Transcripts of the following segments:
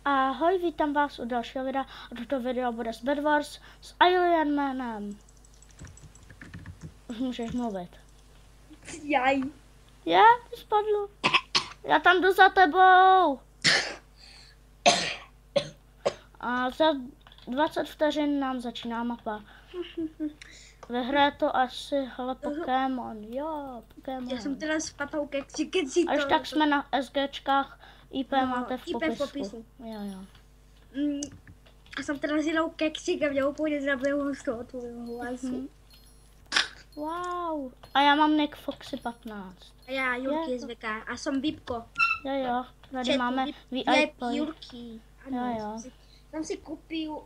Ahoj, vítám vás u dalšího videa a toto video bude z Bed Wars s Iron Manem. Už můžeš mluvit. Jaj. Je, spadlo. Já tam jdu za tebou. A za 20 vteřin nám začíná mapa. Vyhraje to asi, hele, Pokémon, jo, Pokémon. Já jsem teda spadl keksí to. Až tak jsme na SGčkách, IP No, máte v IP popisku. v popisu. Jo. Já jsem teda zjedal keksík a mě úplně zabilo z toho tvojho hlasu. Wow. A já mám Nick Foxy 15. A já Jurky SVK a jsem Vipko. Jo, tady máme VIP. Jurky. Ano, jsem si koupil,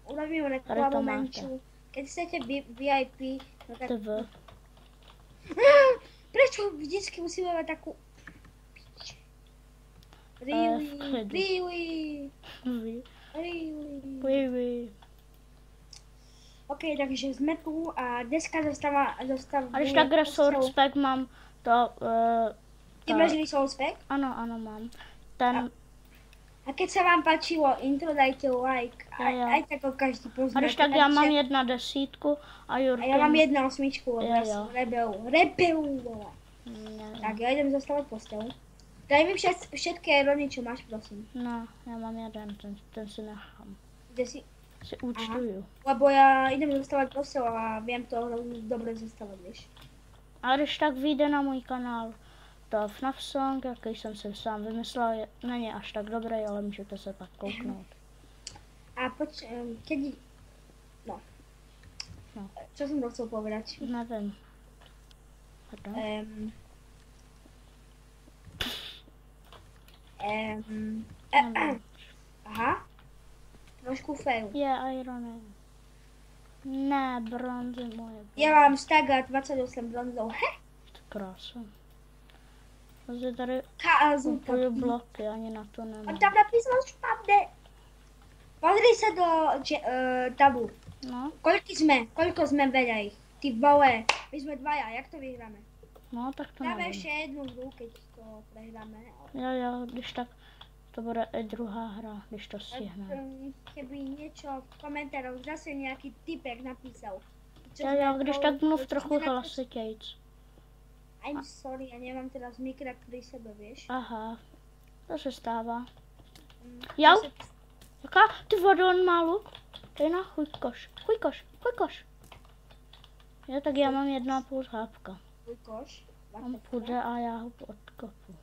urobím reklamu menšiu. Keď chcete VIP, no tak... Prečo vždycky musíme mať takú... Really. Ok, takže jsme tu a dneska dostávám... A když tak Resource Pack mám to... Ty máš Resource Pack? Ano, mám. Ten... A keď sa vám páčilo intro, dajte like. Aj tak ho každý pozná. A když tak já mám 1.10 a Jurky... A já mám 1.8, lebo já jsem rebelu. Tak já idem zastavať postel. Daj mi všetky irony, čo máš, prosím. No, já mám jeden, ten si nechám. Kde si? Si účtuju. Lebo já idem zastavať postel a vím to dobře zastavať, víš. A když tak vyjde na můj kanál to FNAF song, jaký jsem si sám vymyslel, není až tak dobrý, ale můžete se pak kouknout. A kedy... No. Čo som to chcel povedať? Nevím. Aha. Trošku fail. Je Iron. Ne, bronzy moje. Já mám staga 28 bronzou. To krása. Zde tady kupuju bloky, ani na to nemám. On tam napísal špatně. Pozri se do tabu. No. Koľko sme vedeli? Ty vole, my sme dvaja, jak to vyhráme? No, tak to dáme nevím. ještě jednu hru, keď to prehráme. Jo, když tak to bude i druhá hra, když to stihne. Keby niečo v komentároch zase nějaký typek napísal. Jo, když tak mluv trochu hlasitějc. I'm sorry, já nemám teda z mikra pri sebe, vieš? Aha, to se stává. Jo? Jaká? Ty vodu, on má luk? Dej na chujkoš. Jo, tak já mám 1,5 hápka. Chujkoš? On půjde a já ho odkopu.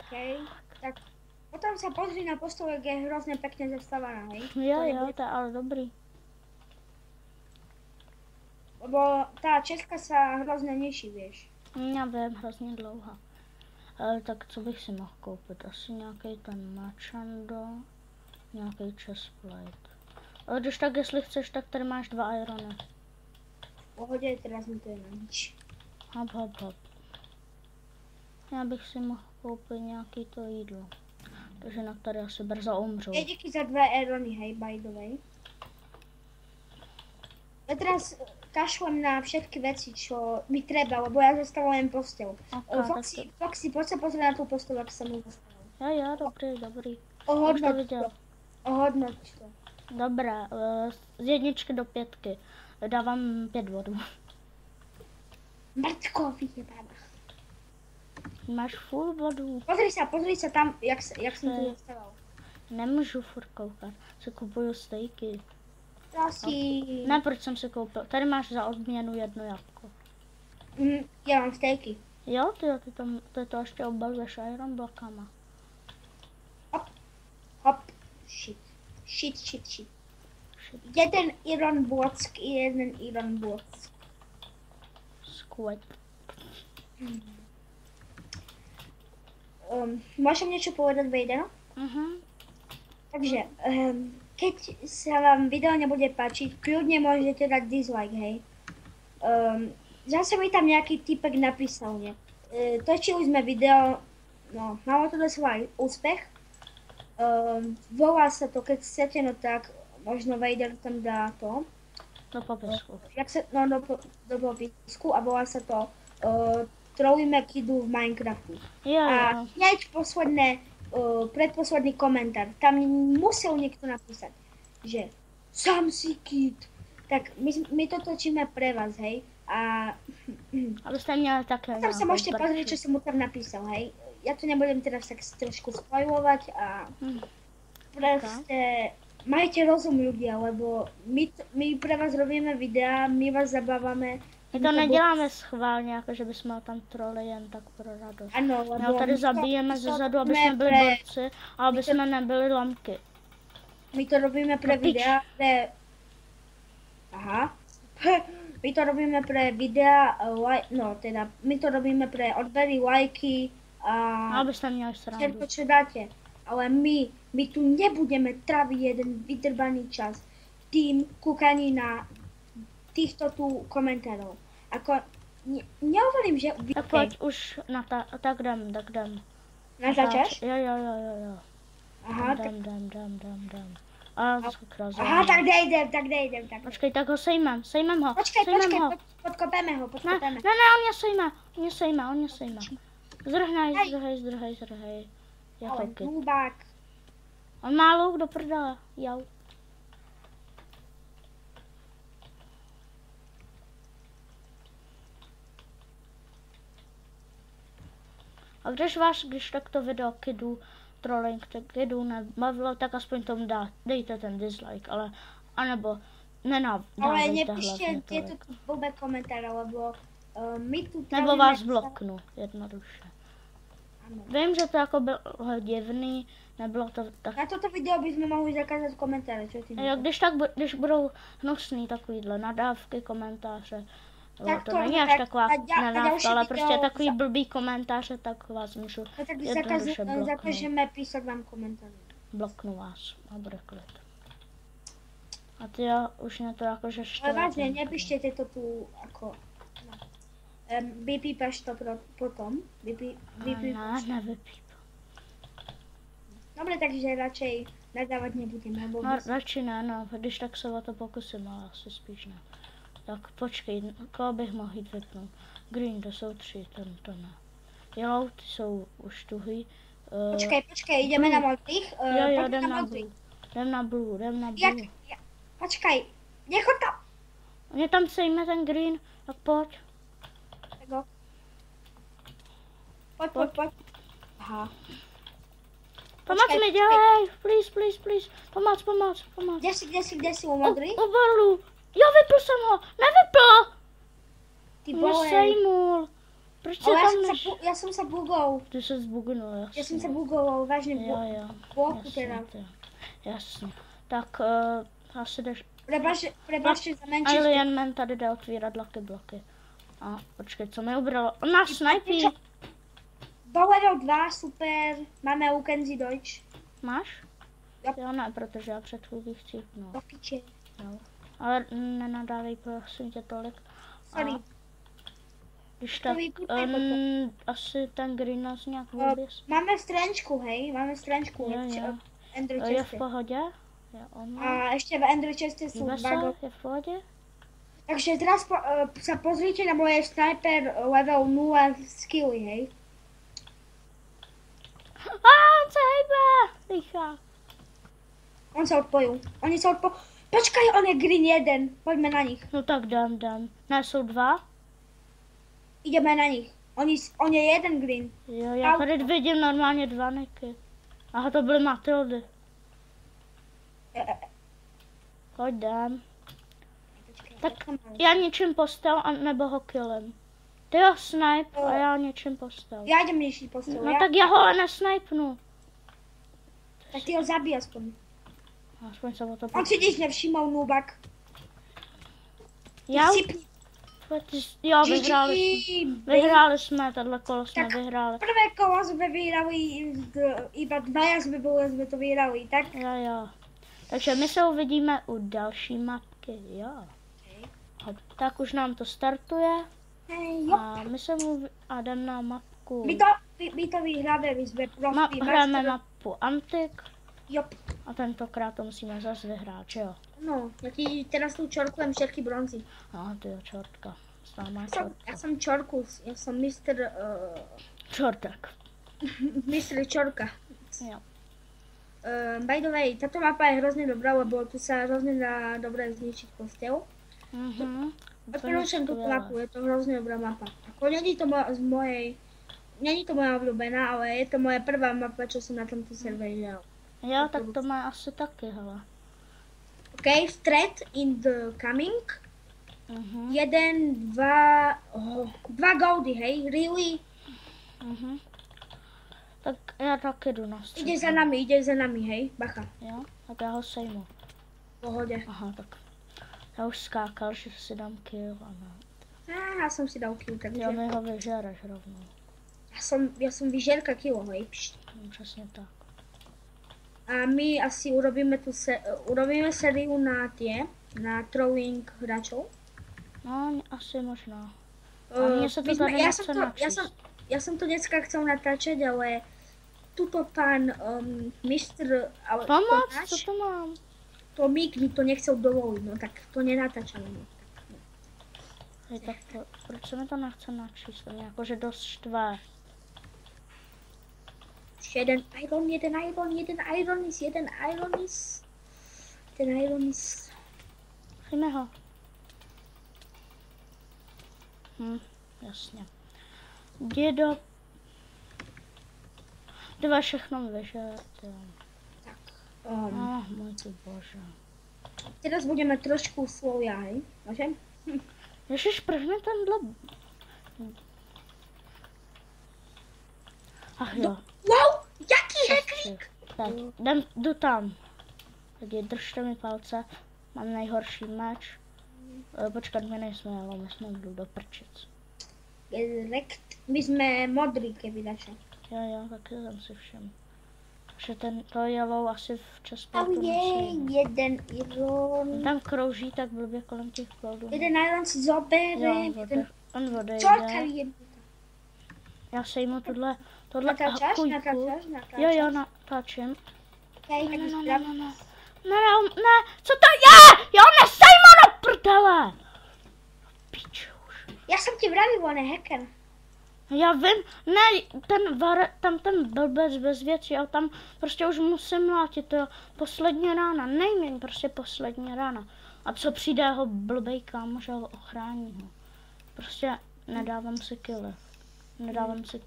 Okay. Tak potom sa pozri na postavu, jak je hrozně pekne zastavaná, hej? Jo, to je ale dobrý. Lebo tá česka sa hrozně nižší, vieš. Já vím, hrozně dlouhá. Ale tak co bych si mohl koupit? Asi nějaký ten Machando, nějaký chestplate. Ale když tak, jestli chceš, tak tady máš 2 irony. V pohodě, teraz mi to je na nič. Hop. Já bych si mohl koupit nějaký to jídlo. Takže na tady asi brzo umřu. Je díky za 2 irony, hej, by the way. Ja teraz kašlem na všetky veci, čo mi treba, lebo ja zastavujem postel. Okay, Foxy, poď sa pozrieť na tú postel, jak som ju zastavil. Jo, dobrý. Ohodnoť to. Dobré, z 1 do 5. Dávám 5 bodů. Mrtko, vyjebána. Máš full bodů. Pozri sa tam, jak som tu zastavil. Nemůžu furt koukat, si kupuju stejky. Prosím. Ne, proč jsem si koupil. Tady máš za odměnu 1 jabko. Já mám stejky. Jo, ty to ještě obaluješ iron blokama. Hop. Shit. Jeden iron block. Squid. Môžem niečo povedať, Vejdeno? Takže, keď sa vám video nebude páčiť, kľudne môžete dať dislike, hej. Zase mi tam nejaký typek napísal, ne? Točili sme video, no, malo to dosť úspech. Volá sa to, keď chcete, no tak možno Vader tam dá to. Do popisku. Jak sa, no do popisku a volá sa to Trolujme Kidu v Minecraftu. Jo, A hneď predposledný komentár, tam musel niekto napísať, že sám si Kid. Tak my to točíme pre vás, hej. A aby ste měli také tam sa môžete pozrieť, čo som mu tam napísal, hej. Ja to nebudem teraz tak trošku spoilovať a proste majte rozum ľudia, lebo my pre vás robíme videá, my vás zabávame. My to neděláme schválně, jako že bychom ho tam troli jen tak pro radost. Ano, My ho tady zabijeme ze zadu, aby jsme byli borci a aby jsme nebyli lamky. My to robíme pre videa, my to robíme pre videa, my to robíme pre odbery, lajky a abyste měli srandu. všetko, čo dáte. Ale my tu nebudeme traviť jeden vydrbaný čas tým kúkaní na týchto tu komentárov. Ako, nehovorím, že... Tak pojď už na tak jdem. Natáčaš? Jo. Aha, Dám. A krásně. Aha, tak nejdem. Počkej, tak ho sejmem ho. Počkej, podkopeme ho. Ne, on mě sejme. Zdrhej. Já Ale taky. hlubák. On má luk do prdele, jau. A když takto video Kidu, trolling Kidu nebavilo, tak aspoň tomu dejte ten dislike, ale, anebo Ale nepíšte tieto blbé komentáre, lebo my tu... Nebo vás bloknu, jednoduše. Ano. Vím, že to jako bylo divný, nebylo to tak... Na toto video bychom mohli zakázat komentáře, čo ty Jo, když budou hnusný takovýhle nadávky, komentáře, tak to není až taková nadávka, ale prostě video takový blbý komentáře, tak vás můžu No tak jednoduše bloknout. zakážeme písať vám komentáře. Bloknu vás a bude klid. A ty jo, už mě to jakože štve. Ale vážne, nepíšte to tu ako... vypípaš to potom. Nevypíp. Dobre, takže radšej nadávať nebudeme. No radši ne, no, když tak se o to pokusím, ale asi spíš ne. Tak počkej, koho bych mohl jít vypnout? Green, to jsou 3, to ne. Yellow, ty jsou už tuhý. Počkej, ideme na modrých. Jo, jdem na blue. Počkej, nechod tam. Mě tam sejme ten green, tak pojď. Pojď. Aha. Pomoc mi dělej, please. Pomoc. Kde si u modrých? U barlu. Jo, vypl jsem ho, nevypl. Ty Mě vole. sejmul. Proč se tam než... Ja som sa bugol. Ty se zbugnul, jasně. Ja som sa bugoval, vážne Jo. bloku teda. Jasně. Tak asi jdeš... Prebažte za menší. Alien Man tady jde otvírat Lucky bloky. A počkej, co mi ubralo? On nás snipí. Level 2, super. Máme Lukenzi Deutsch. Máš? Jo. Jo, ne, protože já před chvílí chcípnu. Do piče. Jo. Ale nenadávej prosím tě tolik. Sorry. Když tak, asi ten green nás nějak vůbec. Máme strančku, hej? Máme strančku. Jo. Ender Je v cheste. pohodě? Je on. A ešte v Ender cheste sú dva. Je v pohodě? Takže teraz sa pozrite na moje sniper level 0 skilly, hej? On se hejbe! Lichá. On sa odpojil. Oni sa odpojil. Počkaj, on je green 1. Poďme na nich. No tak dám. Ne, jsou 2? Ideme na nich. On je jeden green. Jo, já tady vidím normálně 2 niky. Aha, to byly Matildy. Pojď dám. Tak já něčím postel, nebo ho killem. Ty ho snipe a já něčím postel. Ja idem niečím postel. No tak já ho ale nesnipnu. Tak ty ho zabij aspoň. Aspoň se o to On si nič nevšimol, nubak. Já? Jo, vyhráli jsme, tohle kolo jsme tak vyhráli. Prvé kolo sme vyhrali, iba 2 sme boli, sme to vyhrali, tak? Jo. Takže my se uvidíme u další mapky, jo. Tak už nám to startuje. A my se a jdem na mapku. My to vyhráme, my sme prostí. Hrajeme mapu Antik. Jo. A tentokrát to musíme zase vyhrát, že jo? No, já ti teraz tu čorkujem všetky bronzy. No, ty jo, čortka. Známá čortka. Já jsem čorkus, já jsem mistr... Čortek. mistr čorka. Jo. By the way, táto mapa je hrozně dobrá, lebo tu se hrozně dá dobré zničiť kostel. Odporúčam túto mapu, je to hrozně dobrá mapa. Ako není to není to moja obľúbená, ale je to moja prvá mapa, čo som na tomto serveri hrál. Jo, tak to má asi taky, hele. OK, threat in the coming. 1, 2, 2 goldy, hej, really? Tak já taky jdu na střed. Ide za nami, hej, bacha. Jo, tak já ho sejmu. Pohodě. Aha, tak já už skákal, že si dám kill a ne. Já jsem si dal kill, takže... Jo, mi ho vyžereš rovnou. Já jsem vyžerka kilo, hej. Přesně tak. A my asi urobíme sériu na throwing hráčov. No, asi možná. A mně se to tady nechce načíst. Já jsem to dneska chcel natáčet, ale tuto pan mistr... Pomoc, co to mám? Tomík mi to nechcel dovolit, no tak to nenatáčame. Hej, tak proč se mi to nechce načíst? To mě jakože dost štve. Jeden ironis. Chyme ho. Jasně. Dědo. Dva všechno vyžerte. Tak. Můj ty bože. Teraz budeme trošku slow, hej? Môžem? Ježiš, proč mi tenhle... Ach jo. Wow, jaký hacklík! Tak, jdu tam. Tak držte mi palce. Mám nejhorší meč. Počkat, my nejsme, ale my jsme jdu do prčic. My jsme modrý, keby dačo. Jo, taky jsem si všem. Že to yellow asi v Česku. Tam je jeden iron. Tam krouží tak blbě kolem těch plodů. Jeden iron si zobere. On odejde. Čorka. Já sejmu tohle natáčáš? Jo, natáčím. Okay, Ne, co to je? Jo, nesejmu na prdele. Piču už. Já jsem ti vravil, on je hacker. Já vím, ne, tam ten blbec bez věcí, ale tam prostě už musím mlátit, to poslední rána, nejméně prostě poslední rána. A co přijde jeho blbej kámoš a ochrání ho. Prostě nedávám si killy.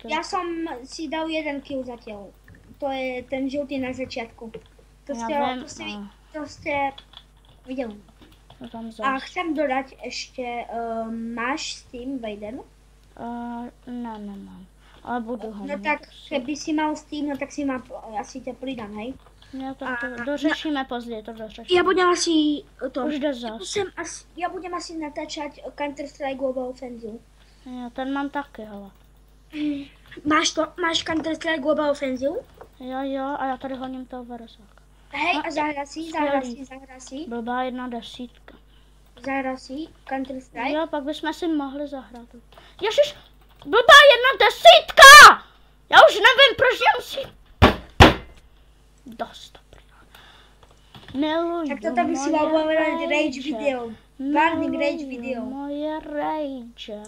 Já jsem si dal jeden kill zatím. To je ten žlutý na začátku. To jste viděli. A chcem dodat ještě, máš Steam Vaden? Ne, nemám. Ale budu ho. No tak, kdyby si mal Steam, no tak si má, asi tě přidám, hej? Jo, tak to dořešíme později, to dořešíme. Já budem asi to. Už jde zas. Já budem asi natáčet Counter-Strike Global Offensive. Jo, ten mám taky, hele. Máš Counter-Strike Global Offensive? Jo, a já tady honím toho Varezák. Hej, a zahrá si. Blbá 1.10. Zahrá si Counter-Strike? Jo, pak bychom si mohli zahrát. Ježiš, blbá 1.10! Já už nevím, proč já musím... Dost dobrý. Miluju tak to by si mal rage video. Warning rage video. Moje rage.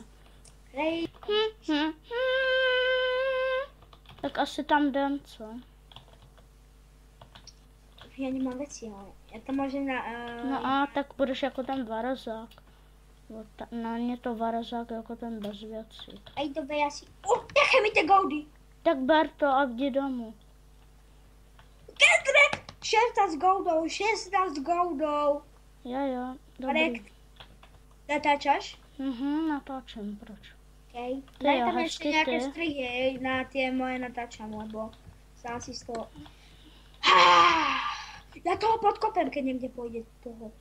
Tak asi tam jdem, co? Já nemám věci, ale já to můžem na... No a tak budeš jako ten Varezák. Na ně to Varezák jako ten bez věcí. Ej, dobré, já si... nechaj mi ty goldy! Tak ber to a jdi domů. Kendrick! 16 goldů. Jo, dobrý. Natáčaš? Natáčím, proč? Okay. Daj tam ještě nějaké strihy na ty moje natáčám, lebo sám si z toho... Já toho podkopem, keď někde půjde toho.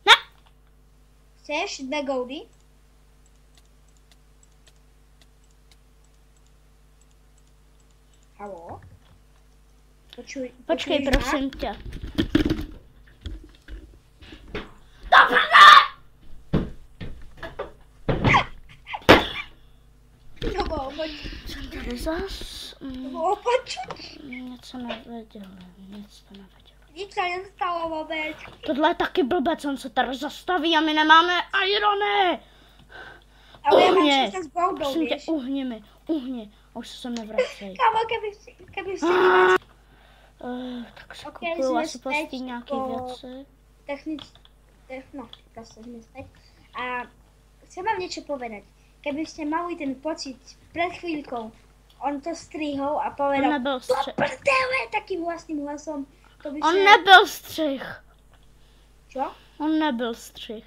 Ne! Chceš 2 goldy? Haló? Počkej, prosím tě. tady zas? Nic to nevěděl. Nic se nestalo vůbec. Tohle je taky blbec, on se tady zastaví a my nemáme irony. Ale já mám Uhni, 16 goldů, prosím tě, víš. uhni. A už se sem nevracej. Kámo, keby si měl Tak se Ok, kupuju jsme asi zpět postí nějaký po- věci. no, prostě jsme zpět. A chcem vám niečo povedať. Keby ste mali ten pocit pred chvíľkou, on to strihol a On povedal nebyl do střih. prdele takým vlastným hlasom. To by On se... nebyl střih. Čo? On nebyl střih.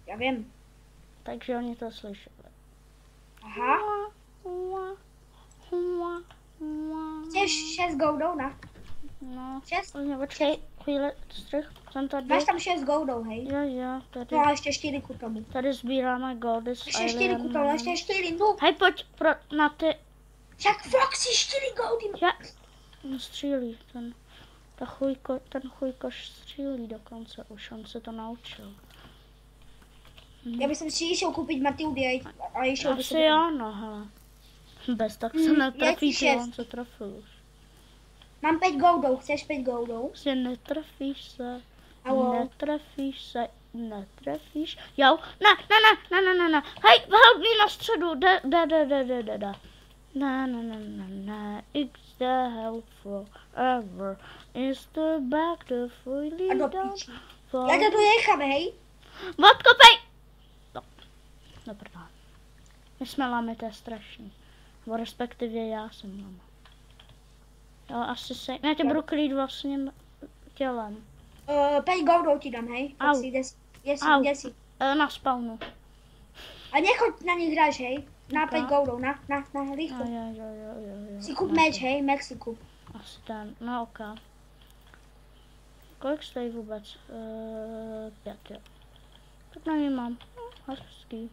Ja viem. Takže oni to slyšeli. Aha. Chceš 6 goldov, na? No, 6? počkej, chvíli, střih, jsem tady. Máš tam 6 goldov, hej? Jo, tady. No a ešte 4 ku tomu. Tady sbíráme goldy s Ešte 4 ku tomu, ešte 4, no. Hej, pojď na ty. Však Foxy 4 goldy. Ja. No, střílí, ten chujkoš střílí dokonce, už on se to naučil. Ja by som si išiel kúpiť Matildy a išiel by som... Asi jo, no hele. Bez tak se netrefí, ty on se trefil už. Mám 5 goldov, chceš 5 goldov? Prostě netrefíš se. Alo. Netrefíš. Jo, ne. Hej, help me na středu, jde. Ne, it's the help forever. Is the back the fully A do down. piči. Ja to tu nechám, hej? Odkopej! No, dobrá. My jsme lamy, to je strašný. Nebo respektive já jsem lama. Jo, asi se... Já tě budu krýt vlastně tělem. 5 goldov ti dám, hej? Au. Foxy, Au. kde si? Na spawnu. A nechoď na nich hráš, hej? Na 5 Ok. goldov, na, rýchlo. Jo. Si kup meč, hej? Meč si kup. Asi ten, no ok. Kolik stojí vůbec? 5, jo. Tak na ní mám. Hezký.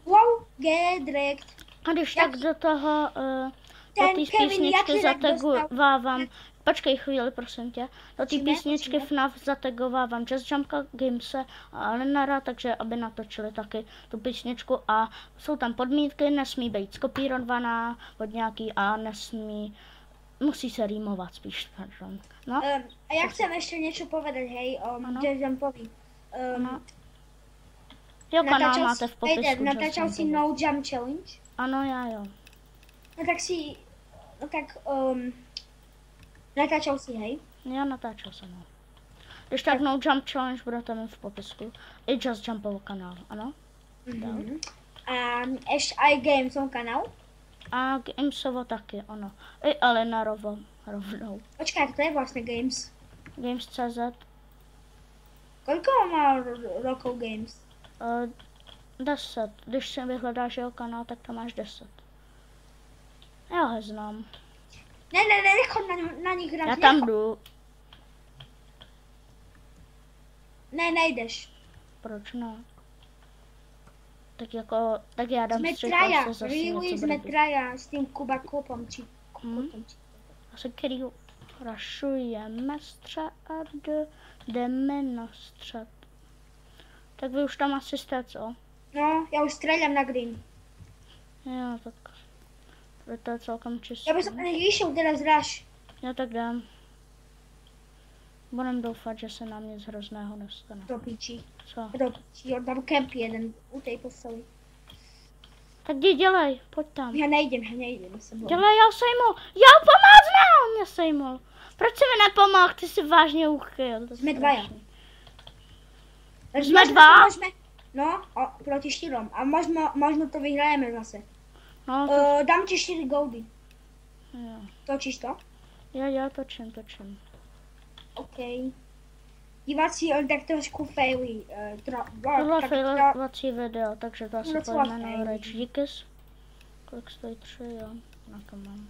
Wow, gedrekt. A když tak do toho, do Ten té Kevin, písničky jaký rap zategovávám, počkej chvíli, prosím tě, do té Musíme, písničky musíme. FNAF zategovávám Just Jumpka, Gamese a Alenara, takže aby natočili taky tu písničku a jsou tam podmínky, nesmí být skopírovaná od nějaký a musí se rýmovat spíš, pardon. No, A ja chcem ešte niečo povedať, hej, o Ano. Just Jumpovi. ano. Jo, kanál máte v popisku. Just Natáčal si Jumpovi. No Jump Challenge? Ano, já jo. No tak natáčal si, hej? Já natáčel jsem ho. Když tak No Jump Challenge budete mít v popisku. I Just Jumpovo kanál, ano? Mhm. A ešte aj Gamesov kanál? A Gamesovo taky, ano. I Alenarovo rovnou. Počkaj, to je vlastne Games. Games.cz rokov Games? 10. Když si vyhledáš jeho kanál, tak tam máš 10. Já ho znám. Ne, nechoď na nich hrať. Já tam jdu. Ne, nejdeš. Proč ne? Tak já dám Sme střih, traja, až se zase really něco sme bude. traja s tým Kubakopom, či Kokotom, či... Asi který rašujeme střed, jdeme na střed. Tak vy už tam asi jste, co? No, ja už streľam na green. Jo, tak to je celkem čistý. Ja by som na nich išiel teraz rush. Jo, tak dám. Budem doufat, že se nám nic hrozného nestane. Do piči. Co? Do piči, ja dám camp jeden u tej posteli. Tak jdi, dělej, pojď tam. Ja nejdem sa bojím. Dělej, já sejmul. Jo, pomoc mi, on mě sejmul. Proč si mi nepomohl, ty si vážně uchyl. Jsme dvaja. Jsme dva? No, proti 4. A možno to vyhrajeme zase. No, Dám ti 4 goldy. jo. Točíš to? Já točím. OK. Diváci, on tak trošku faily. Tohle je failovací video, takže to asi Docela pojmenuje fail. Rage Geekers. Kolik stojí 3, jo, na to mám.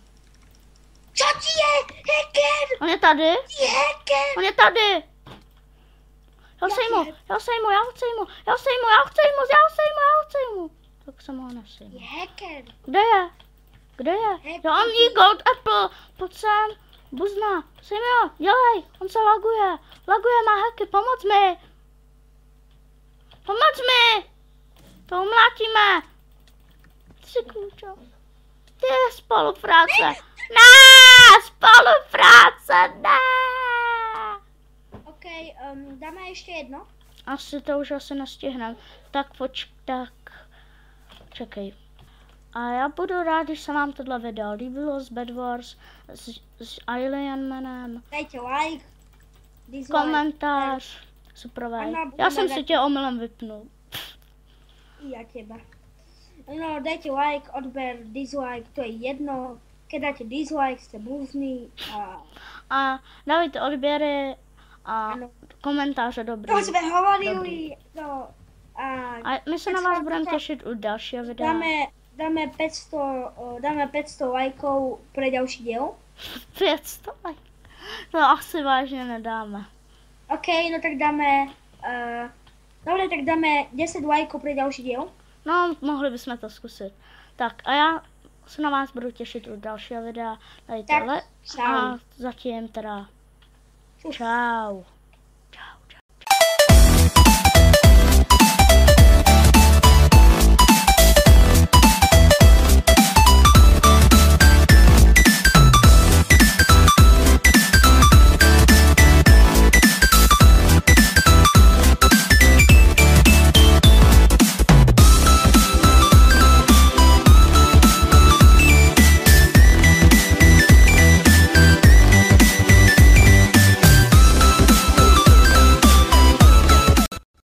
Co ti je? Hacker! On je tady? Je hacker! On je tady! Já ho sejmu! Tak jsem ho nesejmu. Je hacker! Kde je? Jo, on jí Gold Apple, pojď sem, buzna, sejmi ho, dělej, on se laguje, má hacky, pomoc mi! To umlátíme. Tři kůčo. Ty spolupráce. Ne, spolupráce, ne. OK, dáme ještě jedno. Asi to už asi nestihneme. Tak tak. Čekej. A já budu rád, když se vám tohle video líbilo s Bed Wars, s Alienmanem. Dejte like, dislike. Komentář. Super. Já jsem si tě omylem vypnul. I já těba. No, dejte like, odber, dislike, to je jedno. Keď dáte dislike, jste blúzný. A dávajte odběry a ano. Komentáře dobrý. To jsme hovorili. No, a my se na vás budeme těšit u dalšího videa. Dáme 500 lajkov pre ďalší diel. 500 lajkov? To asi vážně nedáme. OK, no tak dáme... Dobre, tak dáme 10 lajkov pre ďalší diel. No, mohli bychom to zkusit. Tak a já se na vás budu těšit u dalšího videa. Dajte tak, a zatím teda čau.